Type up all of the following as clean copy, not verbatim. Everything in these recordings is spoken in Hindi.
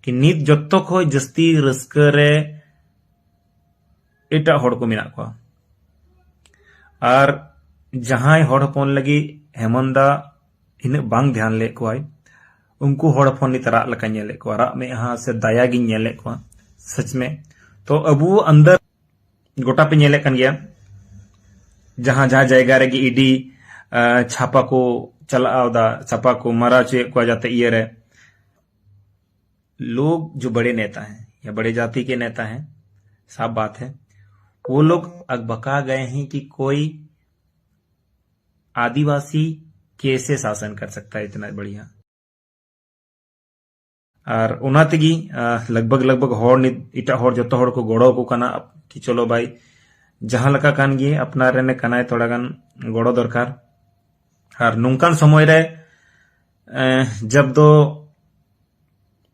कि नित जत्तो खो जस्ती रस्का रे एटा हड़ को मेना को और जहां हड़ हपन लगी हेमंदा इन बांग ध्यान ले को उनको हड़ हपन नित राग लका नेले को राग में हाँ से दया गिन नेले को सच में। तो अबू अंदर गोटा पे नेले कन गया जहां जहां जायगा रे ईडी छापा को चला छापा को मारा चुए को जाते ये रे लोग जो बड़े नेता हैं या बड़े जाति के नेता हैं, साफ बात है वो लोग अकबका गए हैं कि कोई आदिवासी कैसे शासन कर सकता है इतना बढ़िया। और उना तेगी लगभग हर इटा हर जो हर को गड़ो को कना कि चलो भाई जहां लका कान गे अपना रेने कनाय थोड़ा गान गड़ो दरकार। और नौकान समय रे जब दो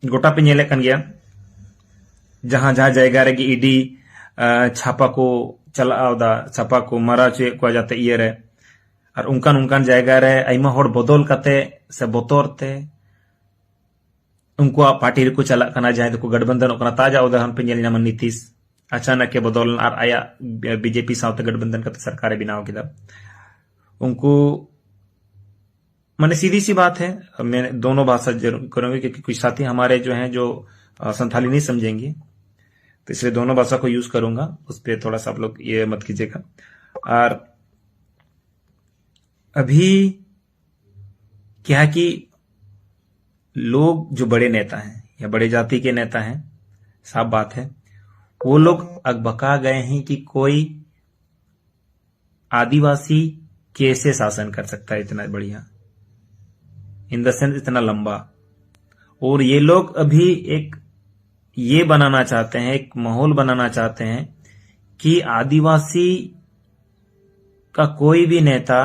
गोटा पे नेले कन गया जहां जहां जायगा रे ईडी छापा को चला छापा को मारा चुए को जाते ये रे और उनकान जायगा रे आइमा हर बदल काते से बोतर ते उनको पार्टी रे को चला कना जहां को गठबंधन कना ताजा उदाहरण पे नेल नाम नीतीश अचानक के बदल और आया बीजेपी साथ गठबंधन करते सरकार बनाव किदा उनको मैंने सीधी सी बात है। मैं दोनों भाषा जरूर करूंगी क्योंकि कुछ साथी हमारे जो हैं जो संथाली नहीं समझेंगे तो इसलिए दोनों भाषा को यूज करूंगा, उस पर थोड़ा सा आप लोग ये मत कीजिएगा। और अभी क्या कि लोग जो बड़े नेता हैं या बड़े जाति के नेता हैं, साफ बात है वो लोग अकबका गए हैं कि कोई आदिवासी कैसे शासन कर सकता है इतना बढ़िया, इन द सेंस इतना लंबा। और ये लोग अभी एक ये बनाना चाहते हैं, एक माहौल बनाना चाहते हैं कि आदिवासी का कोई भी नेता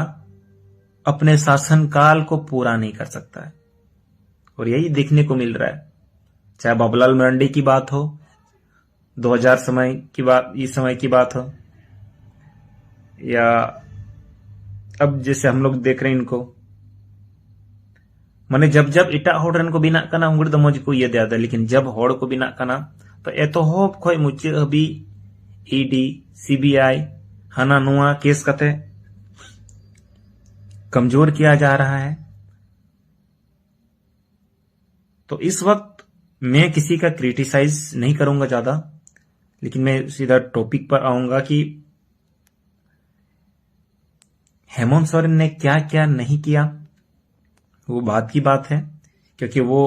अपने शासनकाल को पूरा नहीं कर सकता है। और यही देखने को मिल रहा है, चाहे बाबूलाल मरांडी की बात हो, 2000 समय की बात, इस समय की बात हो, या अब जैसे हम लोग देख रहे हैं इनको, माने जब इटा होड़ को बिना कना उंगड़ द मौज को ये दे, लेकिन जब होड़ को बिना कना तो एतोहब खोय मुचे अभी ईडी सीबीआई हाना नुआ केस कते कमजोर किया जा रहा है। तो इस वक्त मैं किसी का क्रिटिसाइज नहीं करूंगा ज्यादा, लेकिन मैं सीधा टॉपिक पर आऊंगा कि हेमंत सोरेन ने क्या क्या नहीं किया, वो बात की बात है। क्योंकि वो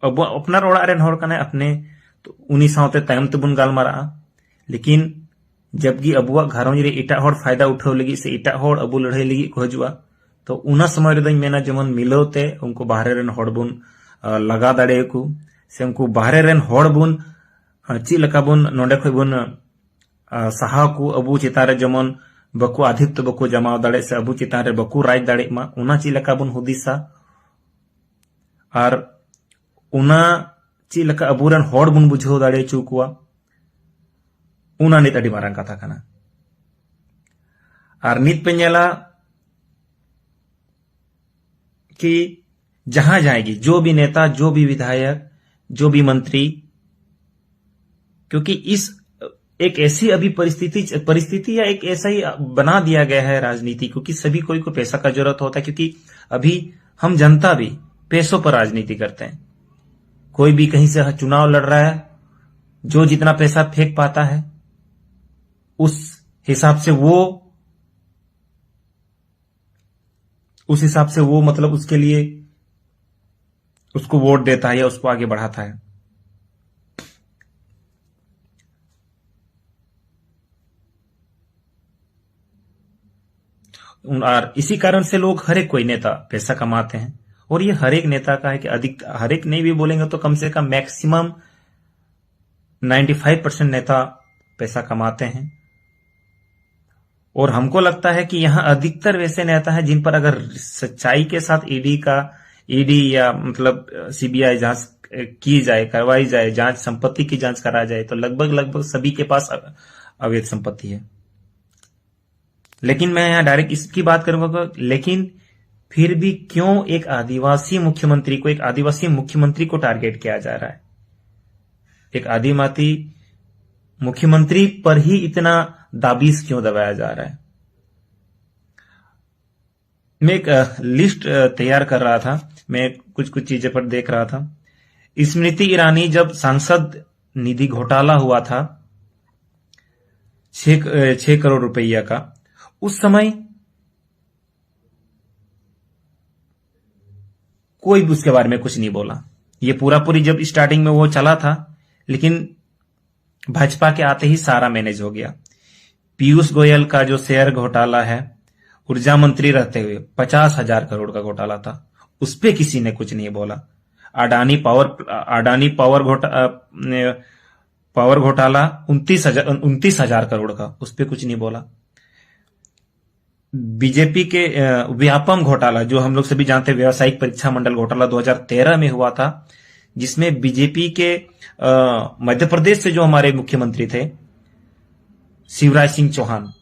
अब अपना रोड़ा रेन होड़ कने अपने तो उन्हीं साथे तायम तेबुन गालमारा, लेकिन जबकि अबुआ घरों रे एटा होड़ फायदा उठाव लगी से एटा होड़ अबु लड़ाई लगी को हजुआ, तो उना समय रे मेना जेमन मिलौते उनको बाहरे रेन होड़ बुन लगा दाड़े को से उनको बाहरे रेन होड़ बुन ची लका बुन नोंडे खय बुन सहा को अबु चितारे जेमन बको आधित्य बको जमाव दाड़े से अबु चितारे बको राज दाड़े मा उना ची लका बुन हुदिसा और उना ची लका अबुरन होड़ बुन बुझाव दाड़े चुकुआ उना नित अडी मारांग कथा कना। और नित पे नेला कि जहां जाएगी जो भी नेता, जो भी विधायक, जो भी मंत्री, क्योंकि इस एक ऐसी अभी परिस्थिति या एक ऐसा ही बना दिया गया है राजनीति को कि सभी कोई को पैसा का जरूरत होता है, क्योंकि अभी हम जनता भी पैसों पर राजनीति करते हैं। कोई भी कहीं से चुनाव लड़ रहा है, जो जितना पैसा फेंक पाता है उस हिसाब से वो मतलब उसके लिए उसको वोट देता है या उसको आगे बढ़ाता है। और इसी कारण से लोग हर एक कोई नेता पैसा कमाते हैं। और ये हर एक नेता का है कि अधिक, हर एक नहीं भी बोलेंगे तो कम से कम मैक्सिमम 95% नेता पैसा कमाते हैं। और हमको लगता है कि यहां अधिकतर वैसे नेता हैं जिन पर अगर सच्चाई के साथ ईडी या मतलब सीबीआई जांच की जाए, करवाई जाए, जांच संपत्ति की जांच करा जाए, तो लगभग सभी के पास अवैध संपत्ति है। लेकिन मैं यहां डायरेक्ट इसकी बात करूंगा, लेकिन फिर भी क्यों एक आदिवासी मुख्यमंत्री को टारगेट किया जा रहा है? एक आदिमाती मुख्यमंत्री पर ही इतना दाबिश क्यों दबाया जा रहा है? मैं एक लिस्ट तैयार कर रहा था, मैं कुछ कुछ चीजें पर देख रहा था। स्मृति ईरानी जब सांसद निधि घोटाला हुआ था 6 करोड़ रुपया का, उस समय कोई भी उसके बारे में कुछ नहीं बोला। ये पूरी जब स्टार्टिंग में वो चला था, लेकिन भाजपा के आते ही सारा मैनेज हो गया। पीयूष गोयल का जो शेयर घोटाला है, ऊर्जा मंत्री रहते हुए 50,000 करोड़ का घोटाला था, उस पे किसी ने कुछ नहीं बोला। अडानी पावर घोटाला 29,000 करोड़ का, उस पे कुछ नहीं बोला। बीजेपी के व्यापम घोटाला, जो हम लोग सभी जानते हैं, व्यावसायिक परीक्षा मंडल घोटाला 2013 में हुआ था, जिसमें बीजेपी के मध्य प्रदेश से जो हमारे मुख्यमंत्री थे शिवराज सिंह चौहान,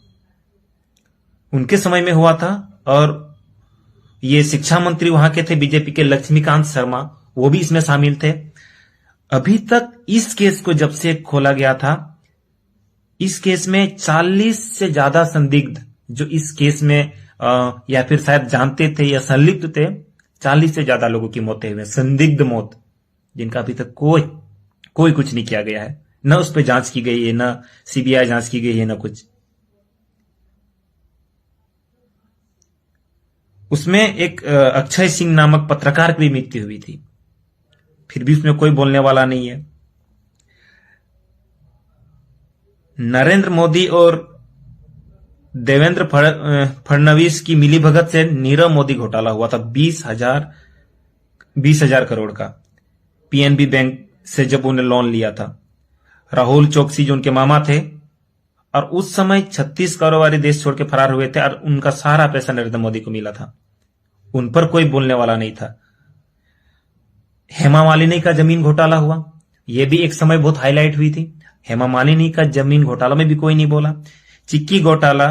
उनके समय में हुआ था। और ये शिक्षा मंत्री वहां के थे बीजेपी के लक्ष्मीकांत शर्मा, वो भी इसमें शामिल थे। अभी तक इस केस को जब से खोला गया था, इस केस में 40 से ज्यादा संदिग्ध जो इस केस में या फिर शायद जानते थे या संलिप्त थे, 40 से ज्यादा लोगों की मौतें हुई, संदिग्ध मौत, जिनका अभी तक कोई कुछ नहीं किया गया है। न उस पर जांच की गई है, न सीबीआई जांच की गई है, न कुछ। उसमें एक अक्षय सिंह नामक पत्रकार की भी मृत्यु हुई थी, फिर भी उसमें कोई बोलने वाला नहीं है। नरेंद्र मोदी और देवेंद्र फडणवीस की मिलीभगत से नीरव मोदी घोटाला हुआ था 20,000 करोड़ का, पीएनबी बैंक से जब उन्हें लोन लिया था। राहुल चोकसी जो उनके मामा थे, और उस समय 36 कारोबारी देश छोड़ के फरार हुए थे, और उनका सारा पैसा नरेंद्र मोदी को मिला था। उन पर कोई बोलने वाला नहीं था। हेमा मालिनी का जमीन घोटाला हुआ, यह भी एक समय बहुत हाईलाइट हुई थी। हेमा मालिनी का जमीन घोटाला में भी कोई नहीं बोला। चिक्की घोटाला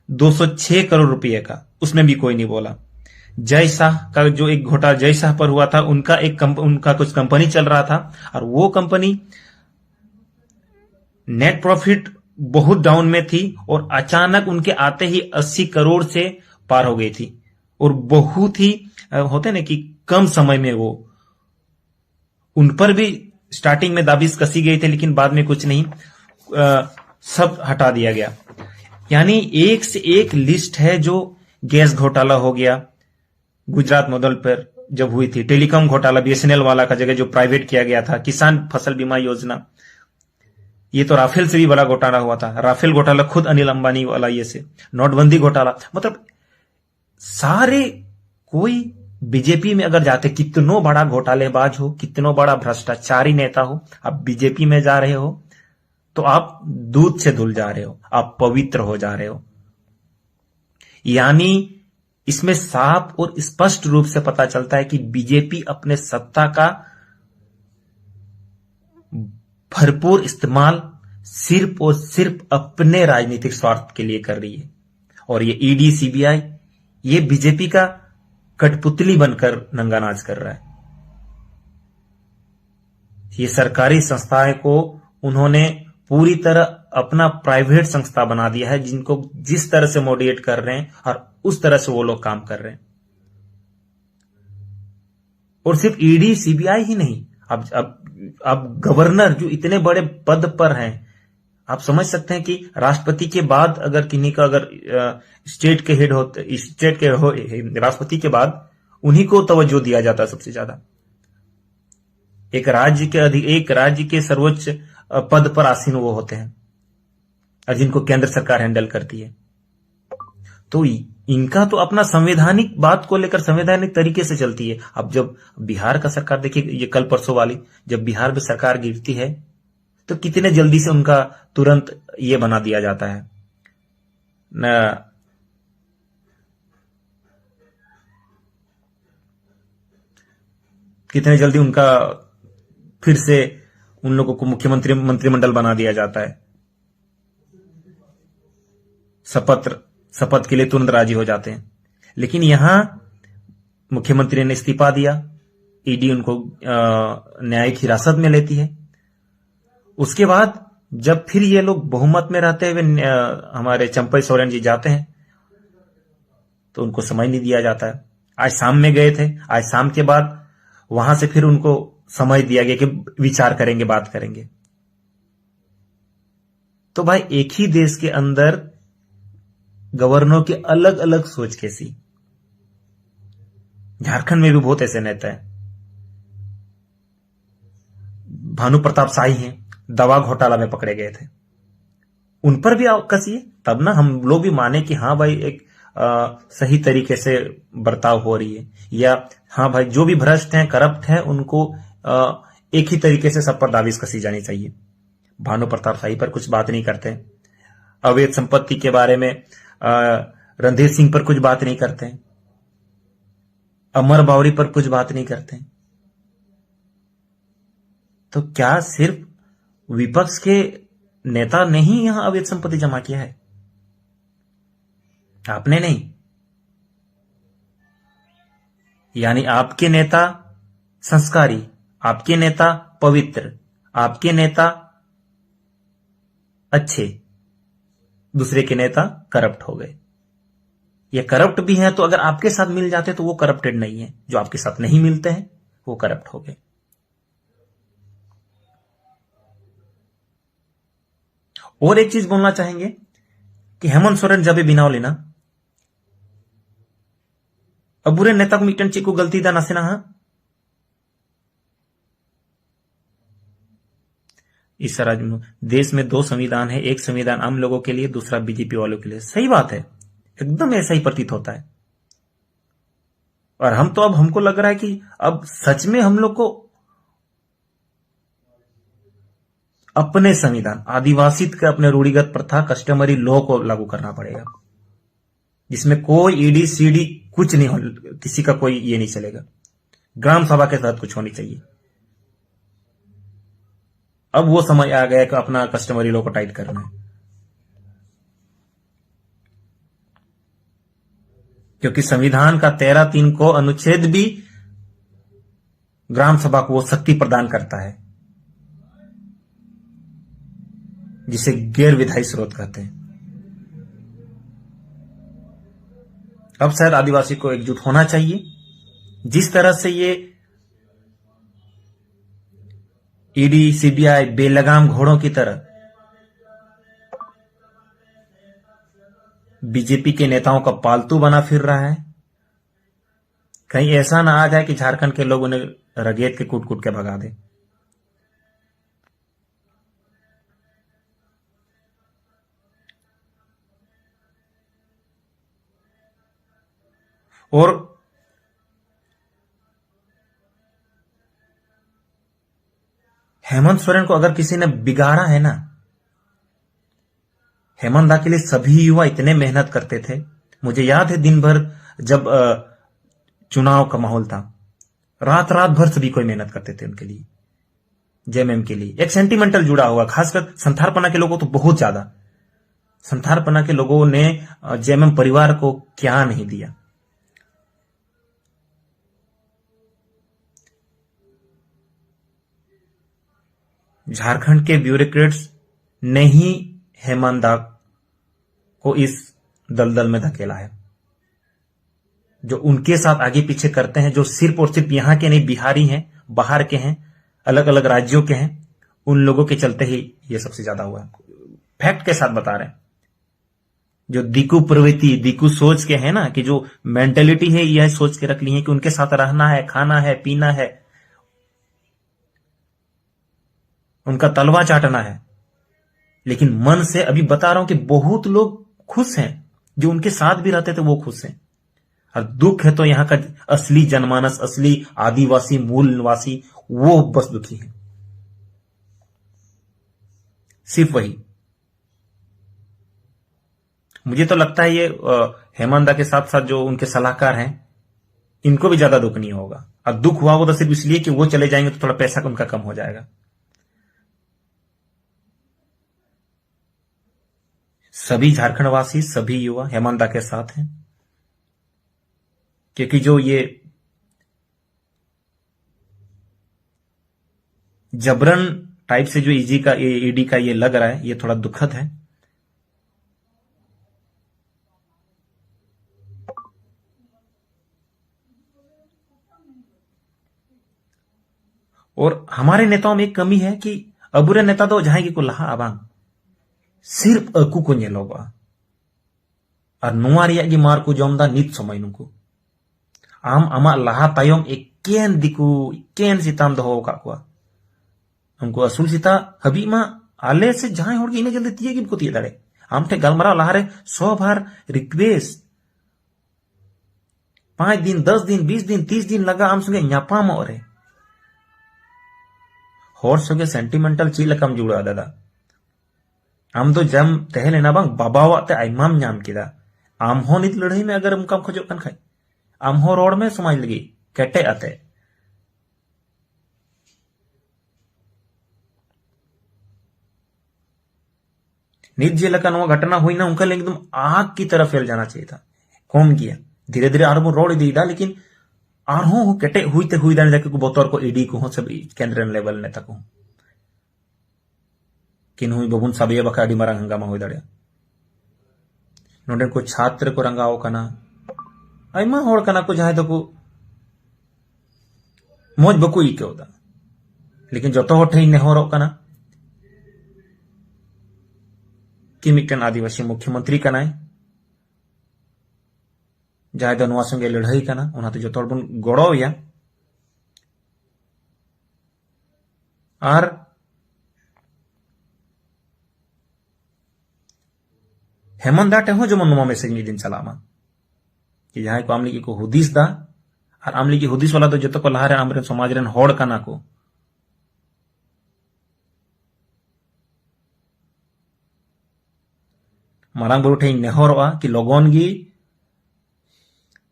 206 करोड़ रुपए का, उसमें भी कोई नहीं बोला। जय शाह का जो एक घोटाला जय शाह पर हुआ था, उनका कुछ कंपनी चल रहा था, और वो कंपनी नेट प्रॉफिट बहुत डाउन में थी, और अचानक उनके आते ही 80 करोड़ से पार हो गई थी, और बहुत ही होते ना कि कम समय में वो, उन पर भी स्टार्टिंग में दाबिश कसी गई थी, लेकिन बाद में कुछ नहीं, सब हटा दिया गया। यानी एक से एक लिस्ट है। जो गैस घोटाला हो गया गुजरात मॉडल पर जब हुई थी, टेलीकॉम घोटाला बीएसएनएल वाला का जगह जो प्राइवेट किया गया था, किसान फसल बीमा योजना, ये तो राफेल से भी बड़ा घोटाला हुआ था। राफेल घोटाला खुद अनिल अंबानी वाला, ये से नोटबंदी घोटाला, मतलब सारे, कोई बीजेपी में अगर जाते, कितनो बड़ा घोटालेबाज हो, कितनो बड़ा भ्रष्टाचारी नेता हो, आप बीजेपी में जा रहे हो तो आप दूध से धुल जा रहे हो, आप पवित्र हो जा रहे हो। यानी इसमें साफ और स्पष्ट रूप से पता चलता है कि बीजेपी अपने सत्ता का भरपूर इस्तेमाल सिर्फ और सिर्फ अपने राजनीतिक स्वार्थ के लिए कर रही है। और ये ईडी, सीबीआई, ये बीजेपी का कठपुतली बनकर नंगा नाच कर रहा है। ये सरकारी संस्थाएं को उन्होंने पूरी तरह अपना प्राइवेट संस्था बना दिया है, जिनको जिस तरह से मोटिवेट कर रहे हैं और उस तरह से वो लोग काम कर रहे हैं। और सिर्फ ईडी, सीबीआई ही नहीं, अब गवर्नर जो इतने बड़े पद पर हैं, आप समझ सकते हैं कि राष्ट्रपति के बाद अगर किन्हीं का, अगर स्टेट के हेड होते, स्टेट के राष्ट्रपति के बाद उन्हीं को तवज्जो दिया जाता है सबसे ज्यादा। एक राज्य के सर्वोच्च पद पर आसीन वो होते हैं, और जिनको केंद्र सरकार हैंडल करती है। तो इनका तो अपना संवैधानिक बात को लेकर संवैधानिक तरीके से चलती है। अब जब बिहार का सरकार देखिए, ये कल परसों वाली, जब बिहार में सरकार गिरती है तो कितने जल्दी से उनका तुरंत ये बना दिया जाता है न, कितने जल्दी उनका फिर से उन लोगों को मंत्रिमंडल बना दिया जाता है। शपथ के लिए तुरंत राजी हो जाते हैं। लेकिन यहां मुख्यमंत्री ने इस्तीफा दिया, ईडी उनको न्यायिक हिरासत में लेती है, उसके बाद जब फिर ये लोग बहुमत में रहते हुए हमारे चंपई सोरेन जी जाते हैं तो उनको समय नहीं दिया जाता है। आज शाम में गए थे, आज शाम के बाद वहां से फिर उनको समय दिया गया कि विचार करेंगे, बात करेंगे। तो भाई एक ही देश के अंदर गवर्नरों की अलग अलग सोच कैसी। झारखंड में भी बहुत ऐसे नेता हैं। भानु प्रताप शाही हैं, दवा घोटाला में पकड़े गए थे, उन पर भी कसिए, तब ना हम लोग भी माने कि हाँ भाई एक सही तरीके से बर्ताव हो रही है, या हाँ भाई जो भी भ्रष्ट हैं, करप्ट हैं, उनको एक ही तरीके से सब पर दाविश कसी जानी चाहिए। भानु प्रताप शाही पर कुछ बात नहीं करते, अवैध संपत्ति के बारे में रणधीर सिंह पर कुछ बात नहीं करते, अमर बावरी पर कुछ बात नहीं करते। तो क्या सिर्फ विपक्ष के नेता ने ही यहां अवैध संपत्ति जमा किया है? आपने नहीं। यानी आपके नेता संस्कारी, आपके नेता पवित्र, आपके नेता अच्छे, दूसरे के नेता करप्ट हो गए। ये करप्ट भी हैं तो अगर आपके साथ मिल जाते तो वो करप्टेड नहीं है, जो आपके साथ नहीं मिलते हैं वो करप्ट हो गए। और एक चीज बोलना चाहेंगे कि हेमंत सोरेन जब बिनाव लेना अब बुरे नेता को मिटन ची को गलती दा नसेना। इस राज्य में देश में 2 संविधान है, एक संविधान आम लोगों के लिए, दूसरा बीजेपी वालों के लिए। सही बात है, एकदम ऐसा ही प्रतीत होता है। और हम तो अब हमको लग रहा है कि अब सच में हम लोग को अपने संविधान, आदिवासी के अपने रूढ़िगत प्रथा, कस्टमरी लॉ को लागू करना पड़ेगा, जिसमें कोई ईडी सीडी कुछ नहीं हो, किसी का कोई ये नहीं चलेगा। ग्राम सभा के तहत कुछ होनी चाहिए। अब वो समय आ गया कि अपना कस्टमरी लॉ को टाइट करना है, क्योंकि संविधान का 13(3) को अनुच्छेद भी ग्राम सभा को वो शक्ति प्रदान करता है, जिसे गैर विधायी स्रोत कहते हैं। अब शायद आदिवासी को एकजुट होना चाहिए। जिस तरह से ये ईडी सीबीआई बेलगाम घोड़ों की तरह बीजेपी के नेताओं का पालतू बना फिर रहा है, कहीं ऐसा ना आ जाए कि झारखंड के लोग उन्हें रगेत के कूट कूट के भगा दे। और हेमंत सोरेन को अगर किसी ने बिगाड़ा है ना, हेमंत दा के लिए सभी युवा इतने मेहनत करते थे। मुझे याद है दिन भर जब चुनाव का माहौल था, रात रात भर सभी कोई मेहनत करते थे उनके लिए, जेएमएम के लिए। एक सेंटिमेंटल जुड़ा हुआ, खासकर संथारपना के लोगों तो बहुत ज्यादा। संथारपना के लोगों ने जेएमएम परिवार को क्या नहीं दिया। झारखंड के ब्यूरोक्रेट्स ने ही हेमंत दा को इस दलदल में धकेला है। जो उनके साथ आगे पीछे करते हैं, जो सिर्फ और सिर्फ यहां के नहीं, बिहारी हैं, बाहर के हैं, अलग अलग राज्यों के हैं, उन लोगों के चलते ही ये सबसे ज्यादा हुआ है। फैक्ट के साथ बता रहे हैं। जो दिकू प्रवृत्ति, दिकू सोच के है ना, कि जो मेंटेलिटी है, यह सोच के रख ली है कि उनके साथ रहना है, खाना है, पीना है, उनका तलवा चाटना है। लेकिन मन से अभी बता रहा हूं कि बहुत लोग खुश हैं, जो उनके साथ भी रहते थे वो खुश हैं। और दुख है तो यहां का असली जनमानस, असली आदिवासी मूल निवासी, वो बस दुखी है, सिर्फ वही। मुझे तो लगता है ये हेमंत दा के साथ साथ जो उनके सलाहकार हैं, इनको भी ज्यादा दुख नहीं होगा। और दुख हुआ वो तो सिर्फ इसलिए कि वो चले जाएंगे तो थोड़ा पैसा उनका कम हो जाएगा। सभी झारखंड वासी, सभी युवा हेमंत दा के साथ हैं, क्योंकि जो ये जबरन टाइप से जो ईडी का ये लग रहा है, ये थोड़ा दुखद है। और हमारे नेताओं में एक कमी है कि अबुरे नेता दो जहां की को लहा आबांग सिर्फ अकू को नेलोगा और नुआ रिया की मार को जमदा नित समय नुको आम आमा लहा तायम एकेन दिकू एकेन सीताम दहो का कुआ उनको असूल सीता हबी मा आले से जहां होड़ की इने जल्दी तिये को तिये दाड़े आम ठे गलमरा लहारे 100 बार रिक्वेस्ट 5 दिन 10 दिन 20 दिन 30 दिन लगा आम संगे न्यापाम रे हर संगे सेंटिमेंटल चीज लकम जुड़ा दादा आम तो जम तहे लेना बांग बाबावाते आइमाम नाम किदा आम हो नित लड़ाई में अगर उनका खोजो कन खाई आम हो रोड में समाज लगी केटे आते नित जे लका नो घटना हुई ना उनका एकदम आग की तरफ फैल जाना चाहिए था कम गया धीरे धीरे आर रोड दी लेकिन आरहों केटे हुई ते हुई दाने जाके को बोतोर को ईडी को सब केंद्र लेवल नेता को किन हुई बबुन साबिया बका अडी मारंग हंगामा हुई दाड़े नोडे को छात्र को रंगाओ कना आइमा होड़ कना को जहां को मौज बको इकेदा लेकिन जो तो ठे नेहरो कना कि मिटन आदिवासी मुख्यमंत्री कना जहां दो नवा संगे लड़ाई कना उनाते जो तोड़ बन गड़ो या और हेमंत दा टेहो जमन नुमा मैसेज मी दिन चलामा कि जहां को आमली को हुदिस दा और आमली की हुदिस वाला तो जतो को लहारे आमरे समाज रेन होड़ कना को मारांग बुरु ठे नेहरोआ कि लोगन गी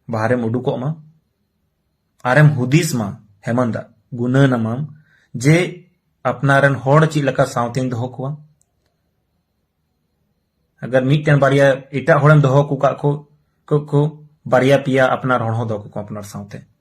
बाहरे उडुको मा आरेम हुदिस मा हेमंत गुना नमाम जे अपनारन होड़ ची लका सावतेन दहो को अगर मीटन बारिया इटा होड़म दहो को बारिया पिया अपना रोण हो दो को अपनार सावते